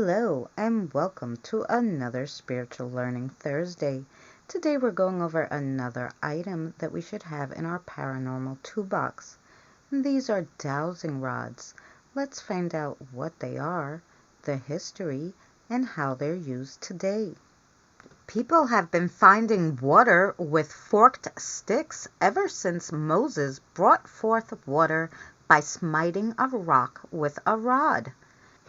Hello and welcome to another Spiritual Learning Thursday. Today we're going over another item that we should have in our paranormal toolbox. And these are dowsing rods. Let's find out what they are, the history, and how they're used today. People have been finding water with forked sticks ever since Moses brought forth water by smiting a rock with a rod.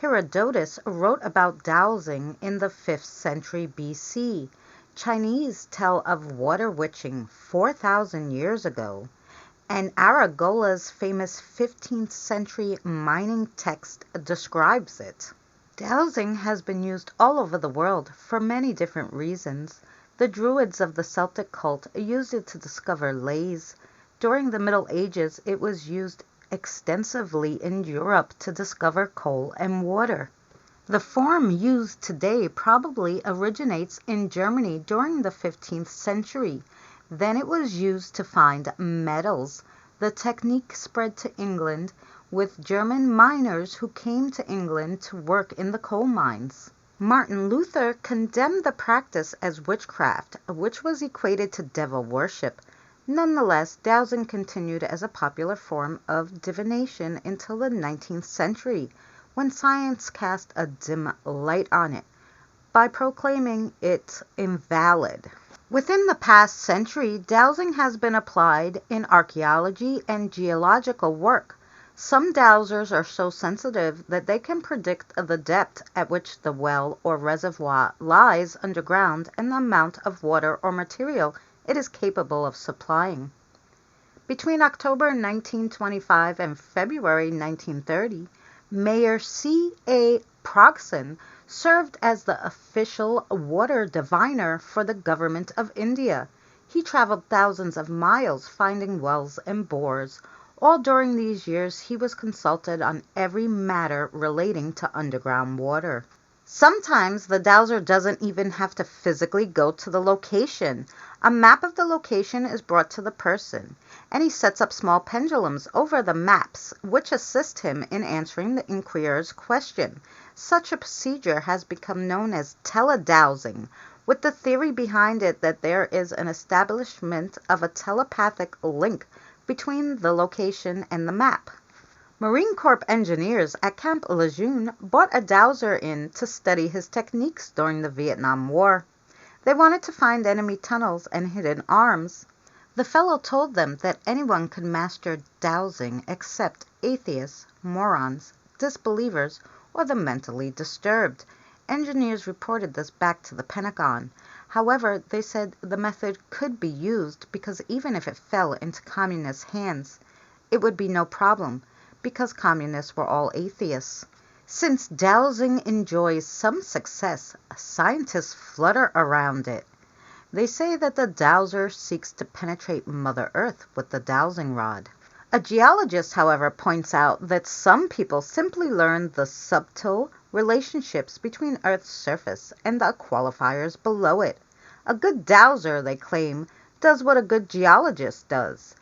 Herodotus wrote about dowsing in the 5th century BC. Chinese tell of water witching 4,000 years ago, and Aragola's famous 15th century mining text describes it. Dowsing has been used all over the world for many different reasons. The Druids of the Celtic cult used it to discover lays. During the Middle Ages, it was used extensively in Europe to discover coal and water. The form used today probably originates in Germany during the 15th century. Then it was used to find metals. The technique spread to England with German miners who came to England to work in the coal mines. Martin Luther condemned the practice as witchcraft, which was equated to devil worship. Nonetheless, dowsing continued as a popular form of divination until the 19th century, when science cast a dim light on it by proclaiming it invalid. Within the past century, dowsing has been applied in archaeology and geological work. Some dowsers are so sensitive that they can predict the depth at which the well or reservoir lies underground and the amount of water or material it is capable of supplying. Between October 1925 and February 1930, Mayor C. A. Progson served as the official water diviner for the government of India. He traveled thousands of miles finding wells and bores. All during these years, he was consulted on every matter relating to underground water. Sometimes the dowser doesn't even have to physically go to the location. A map of the location is brought to the person, and he sets up small pendulums over the maps, which assist him in answering the inquirer's question. Such a procedure has become known as teledowsing, with the theory behind it that there is an establishment of a telepathic link between the location and the map. Marine Corps engineers at Camp Lejeune brought a dowser in to study his techniques during the Vietnam War. They wanted to find enemy tunnels and hidden arms. The fellow told them that anyone could master dowsing except atheists, morons, disbelievers, or the mentally disturbed. Engineers reported this back to the Pentagon. However, they said the method could be used because even if it fell into communist hands, it would be no problem, because communists were all atheists. Since dowsing enjoys some success, scientists flutter around it. They say that the dowser seeks to penetrate Mother Earth with the dowsing rod. A geologist, however, points out that some people simply learn the subtle relationships between Earth's surface and the qualifiers below it. A good dowser, they claim, does what a good geologist does.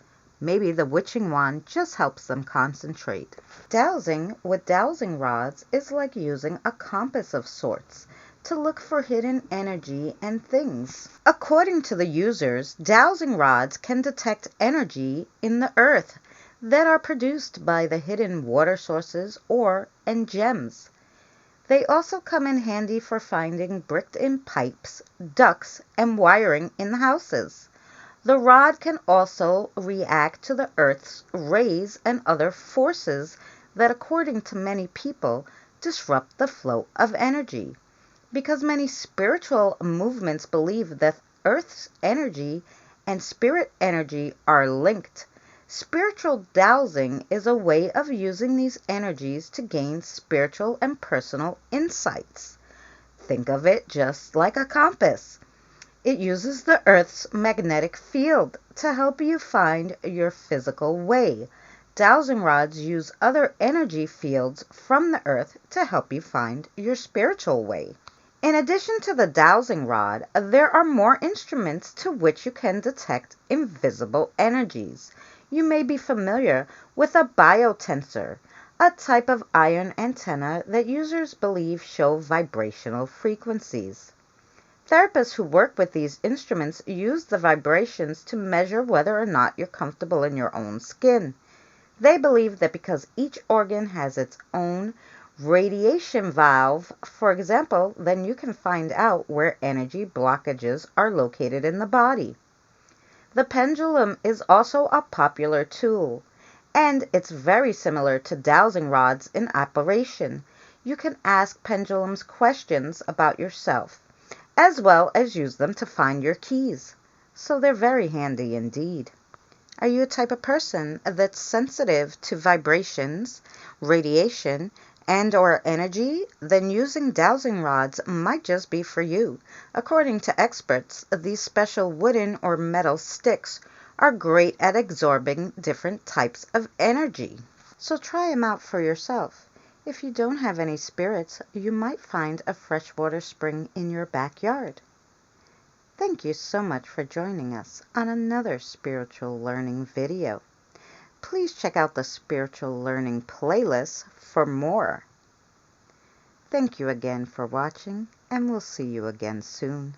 Maybe the witching wand just helps them concentrate. Dowsing with dowsing rods is like using a compass of sorts to look for hidden energy and things. According to the users, dowsing rods can detect energy in the earth that are produced by the hidden water sources and gems. They also come in handy for finding bricked-in pipes, ducts, and wiring in houses. The rod can also react to the Earth's rays and other forces that, according to many people, disrupt the flow of energy. Because many spiritual movements believe that Earth's energy and spirit energy are linked, spiritual dowsing is a way of using these energies to gain spiritual and personal insights. Think of it just like a compass. It uses the Earth's magnetic field to help you find your physical way. Dowsing rods use other energy fields from the Earth to help you find your spiritual way. In addition to the dowsing rod, there are more instruments to which you can detect invisible energies. You may be familiar with a biotensor. a type of iron antenna that users believe show vibrational frequencies. Therapists who work with these instruments use the vibrations to measure whether or not you're comfortable in your own skin. They believe that because each organ has its own radiation valve, for example, then you can find out where energy blockages are located in the body. The pendulum is also a popular tool, and it's very similar to dowsing rods in operation. You can ask pendulums questions about yourself, as well as use them to find your keys. So they're very handy indeed. Are you a type of person that's sensitive to vibrations, radiation, and/or energy? Then using dowsing rods might just be for you. According to experts, these special wooden or metal sticks are great at absorbing different types of energy. So try them out for yourself. If you don't have any spirits, you might find a freshwater spring in your backyard. Thank you so much for joining us on another spiritual learning video. Please check out the spiritual learning playlist for more. Thank you again for watching, and we'll see you again soon.